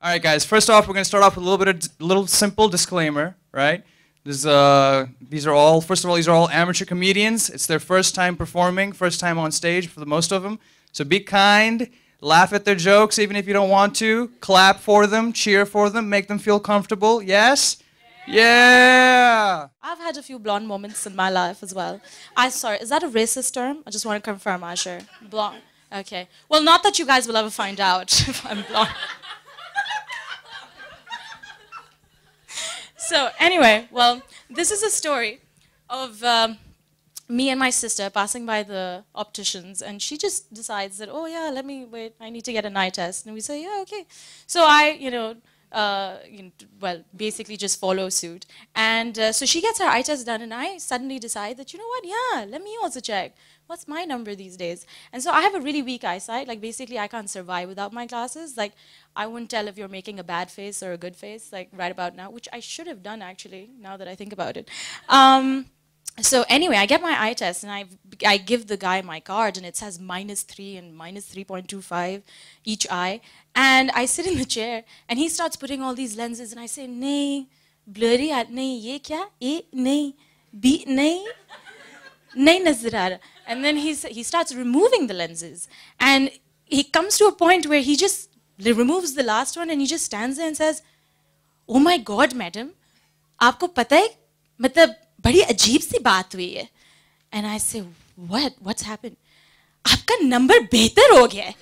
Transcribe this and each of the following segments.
All right, guys. First off, we're going to start off with a little simple disclaimer, right? These are all, first of all, these are all amateur comedians. It's their first time performing, first time on stage for the most of them. So be kind, laugh at their jokes even if you don't want to, clap for them, cheer for them, make them feel comfortable. Yes? Yeah! I've had a few blonde moments in my life as well. Sorry, is that a racist term? I just want to confirm, Asher. Blonde. Okay. Well, not that you guys will ever find out if I'm blonde. So anyway, well, this is a story of me and my sister passing by the opticians, and she just decides that, oh yeah, wait, I need to get an eye test. And we say, yeah, okay. So I, basically just follow suit. And so she gets her eye test done, and I suddenly decide that, you know what, yeah, let me also check. What's my number these days? And so I have a really weak eyesight. Like, basically, I can't survive without my glasses. Like, I wouldn't tell if you're making a bad face or a good face, like, right about now, which I should have done, actually, now that I think about it. So anyway, I get my eye test, and I give the guy my card, and it says -3 and -3.25 each eye. And I sit in the chair, and he starts putting all these lenses, and I say, nahi, blurry, nahi, ye kya? A, nahi, B, nahi, nahi nazar aa raha. And then he starts removing the lenses. And he comes to a point where he just removes the last one, and he just stands there and says, oh my God, madam, aapko pata hai, matlab, badi ajeeb si baat hui hai. And I say, what's happened? Aapka number behtar ho gaya hai.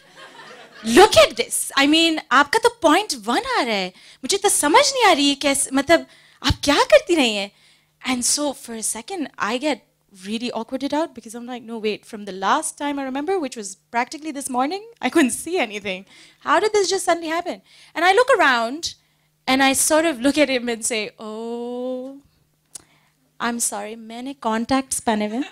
Look at this. I mean, aapka to 0.1 aa raha hai. Mujhe to samajh nahi aa rahi hai kaise, matlab, aap kya karti rahi hai? And so for a second, I get really awkwarded out because I'm like, no, wait, from the last time I remember, which was practically this morning, I couldn't see anything. How did this just suddenly happen? And I look around, and I sort of look at him and say, oh, I'm sorry, maine contacts pehne hue.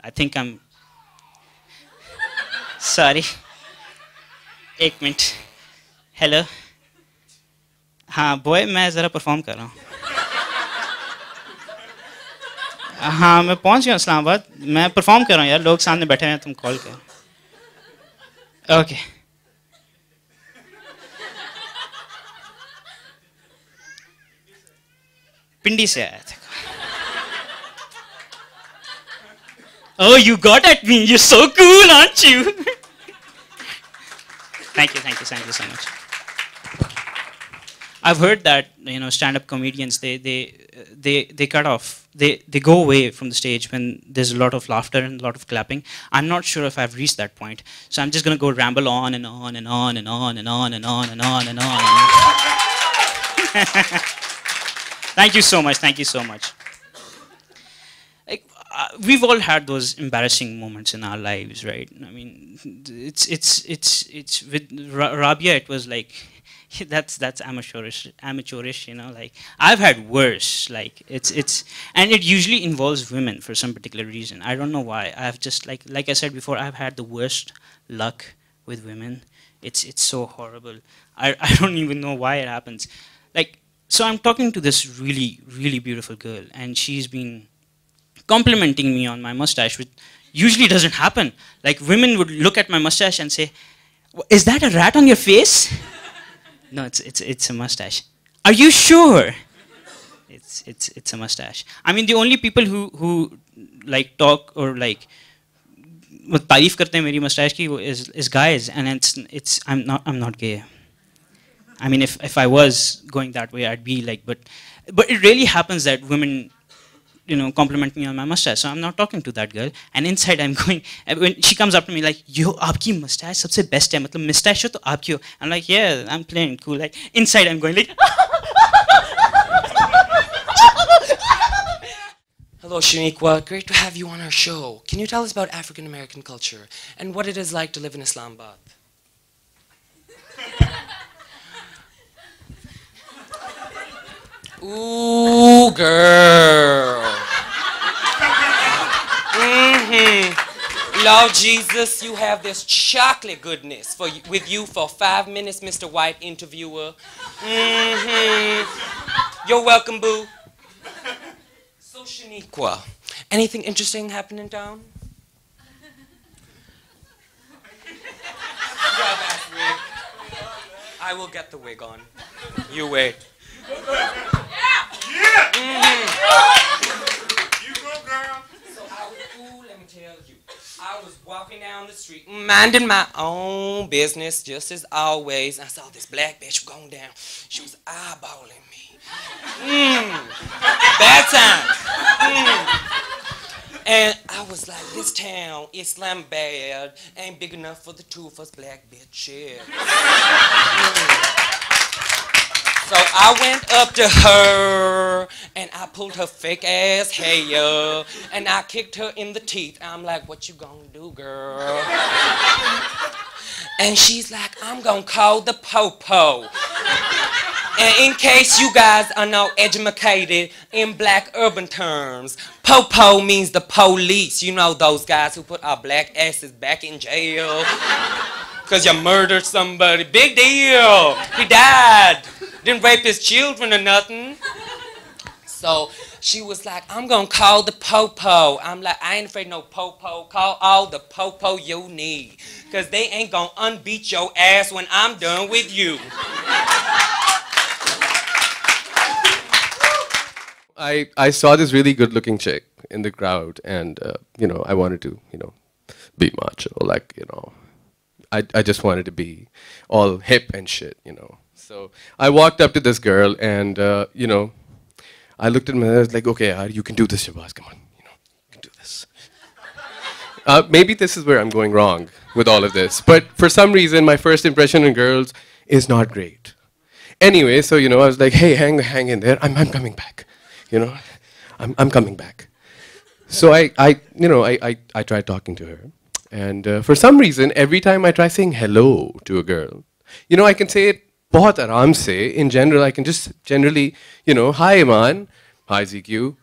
I think I'm sorry. एक minute. Hello. हाँ boy, मैं ज़रा perform कर रहा हूँ. हाँ मैं पहुँच गया इस्लामाबाद. मैं परफॉर्म कर रहा हूँ यार, लोग सामने बैठे हैं, तुम कॉल कर. ओके. पिंडी से आया था. Oh, you got at me. You're so cool, aren't you? Thank you so much. I've heard that, you know, stand-up comedians, they cut off, they go away from the stage when there's a lot of laughter and a lot of clapping. I'm not sure if I've reached that point, so I'm just gonna go ramble on and on and on and on and on and on and on and on. Thank you so much. Thank you so much. We've all had those embarrassing moments in our lives, right? I mean, it's with Rabia. It was like, that's amateurish, you know. Like, I've had worse. Like, and it usually involves women for some particular reason. I don't know why. I've just like I said before, I've had the worst luck with women. It's so horrible. I don't even know why it happens. Like, so I'm talking to this really, really beautiful girl, and she's been complimenting me on my mustache, which usually doesn't happen. Like, women would look at my mustache and say, is that a rat on your face? No, it's a mustache. Are you sure? It's a mustache. I mean, the only people who like talk or like तारीफ करते हैं मेरी mustache की is guys, and I'm not gay. I mean, if I was going that way, I'd be like, but it really happens that women, you know, compliment me on my mustache. So I'm not talking to that girl, and inside I'm going, when she comes up to me like, yo, aapki mustache sabse best hai, matlab mustache ho to aapki ho. I'm like, yeah, I'm playing cool. Like, inside I'm going like, Hello, Shaniqua. Great to have you on our show. Can you tell us about African American culture and what it is like to live in Islamabad? Ooh, girl. Lord Jesus, you have this chocolate goodness with you for 5 minutes, Mr. White interviewer. You're welcome, boo. So, Shaniqua, Anything interesting happen in town? Grab that wig. I will get the wig on. You wait. You go, girl. So let me tell you. I was walking down the street, minding my own business, just as always. I saw this black bitch going down. She was eyeballing me. Bad time. And I was like, this town, Islamabad, ain't big enough for the two of us black bitches. So I went up to her and I pulled her fake ass hair and I kicked her in the teeth. I'm like, what you gonna do, girl? And she's like, I'm gonna call the po-po. And in case you guys are not educated in black urban terms, po-po means the police. You know those guys who put our black asses back in jail because you murdered somebody. Big deal. He died. Didn't rape his children or nothing. So she was like, I'm gonna call the po-po. I'm like, I ain't afraid of no po-po. Call all the po-po you need. Because they ain't gonna unbeat your ass when I'm done with you. I saw this really good-looking chick in the crowd, and I wanted to, be macho, like, I just wanted to be all hip and shit, So I walked up to this girl, and I looked at her and I was like, okay, you can do this, Shabazz, come on, you can do this. Maybe this is where I'm going wrong with all of this, but for some reason, my first impression on girls is not great. Anyway, so I was like, hey, hang in there, I'm coming back. I'm coming back. So I tried talking to her, and for some reason, every time I try saying hello to a girl, I can say it बहुत आराम से. In general, I can just generally, hi Iman, hi ZQ,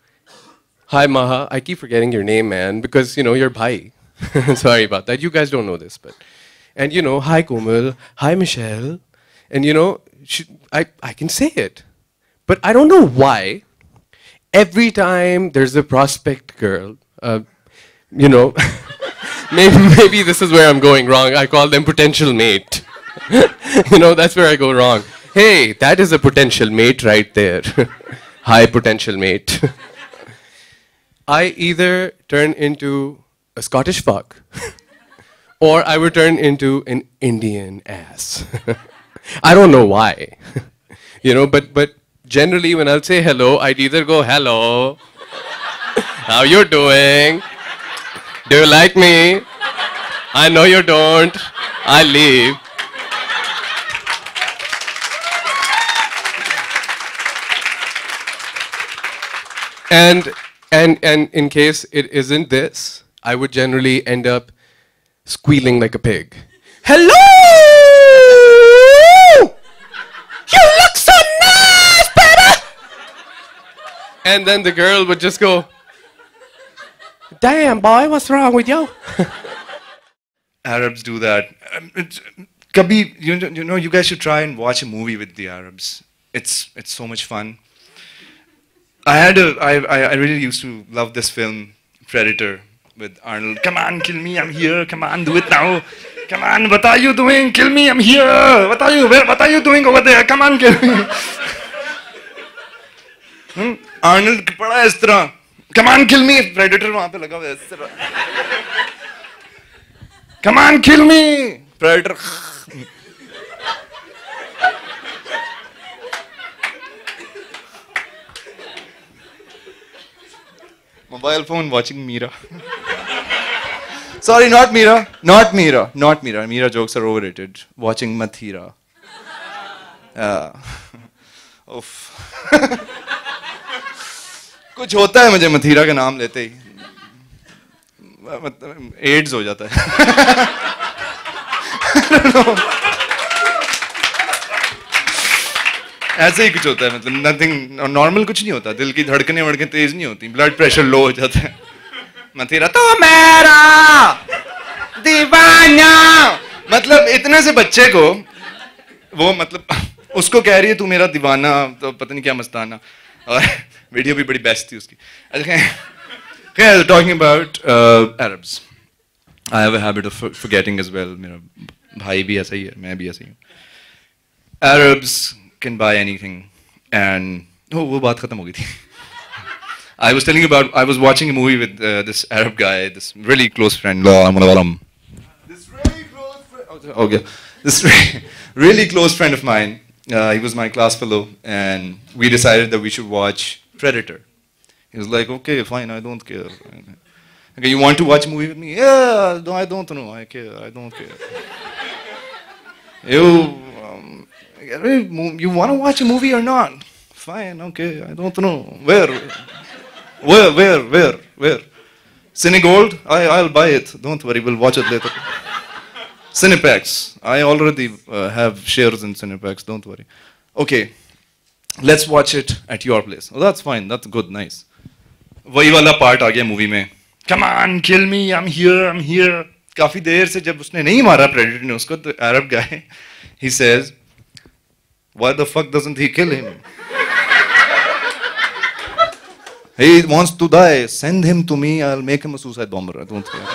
hi Maha. I keep forgetting your name, man, because you're bhai. Sorry about that. You guys don't know this, but and hi Komal, hi Michelle, and I can say it, but I don't know why. Every time there's a prospect girl, maybe this is where I'm going wrong. I call them potential mate. That's where I go wrong. Hey, that is a potential mate right there. Hi, potential mate. I either turn into a Scottish fuck, or I would turn into an Indian ass. I don't know why. But generally, when I'll say hello, I'd either go, hello, how you doing? Do you like me? I know you don't. I leave. And in case it isn't this, I would generally end up squealing like a pig. Hello! You look so nice, brother! And then the girl would just go, damn, boy, what's wrong with you? Arabs do that. Kabhi, you guys should try and watch a movie with the Arabs. It's so much fun. I really used to love this film, Predator, with Arnold. Come on, kill me, I'm here. Come on, do it now. Come on, what are you doing? Kill me, I'm here. What are you doing over there? Come on, kill me. Arnold पड़ा इस तरह. Come on, kill me. Predator वहाँ पे लगा हुआ है इस तरह. Come on, kill me. Predator. Mobile phone watching Meera. Sorry, not Meera. Not Meera. Not Meera. Meera jokes are overrated. Watching Mathira. Oof. कुछ होता है मुझे मथीरा का नाम लेते ही. एड्स हो जाता है. ऐसे ही कुछ होता है, मतलब नथिंग नॉर्मल कुछ नहीं होता. दिल की धड़कनें वड़कनें तेज नहीं होती, ब्लड प्रेशर लो हो जाता है. मथीरा तो मेरा दीवाना, मतलब इतने से बच्चे को वो मतलब उसको कह रही है तू मेरा दीवाना, तो पता नहीं क्या मस्ताना. और वीडियो भी बड़ी बेस्ट थी उसकी. Okay, talking about Arabs. I have a habit of forgetting as well. मेरा भाई भी ऐसा ही है, मैं भी ऐसा ही हूँ. Arabs can buy anything, and वो बात खत्म हो गई थी. I was telling you about. I was watching a movie with this Arab guy, this really close friend. This really close friend. Okay, this really close friend of mine. He was my class fellow, and we decided that we should watch Predator. He was like, "Okay, fine, I don't care." Okay, you want to watch a movie with me? Yeah, no, I don't know. I care. I don't care. You want to watch a movie or not? Fine, okay. I don't know. Where? Cinegold? I'll buy it. Don't worry, we'll watch it later. Cinepax. I already have shares in Cinepax. Don't worry. Okay, let's watch it at your place. Oh, that's fine. That's good. Nice. वही वाला part आ गया movie में. Come on, kill me. I'm here. I'm here. काफी देर से जब उसने नहीं मारा Predator ने उसको, the Arab guy, he says, why the fuck doesn't he kill him? He wants to die. Send him to me. I'll make him a suicide bomber. I don't care.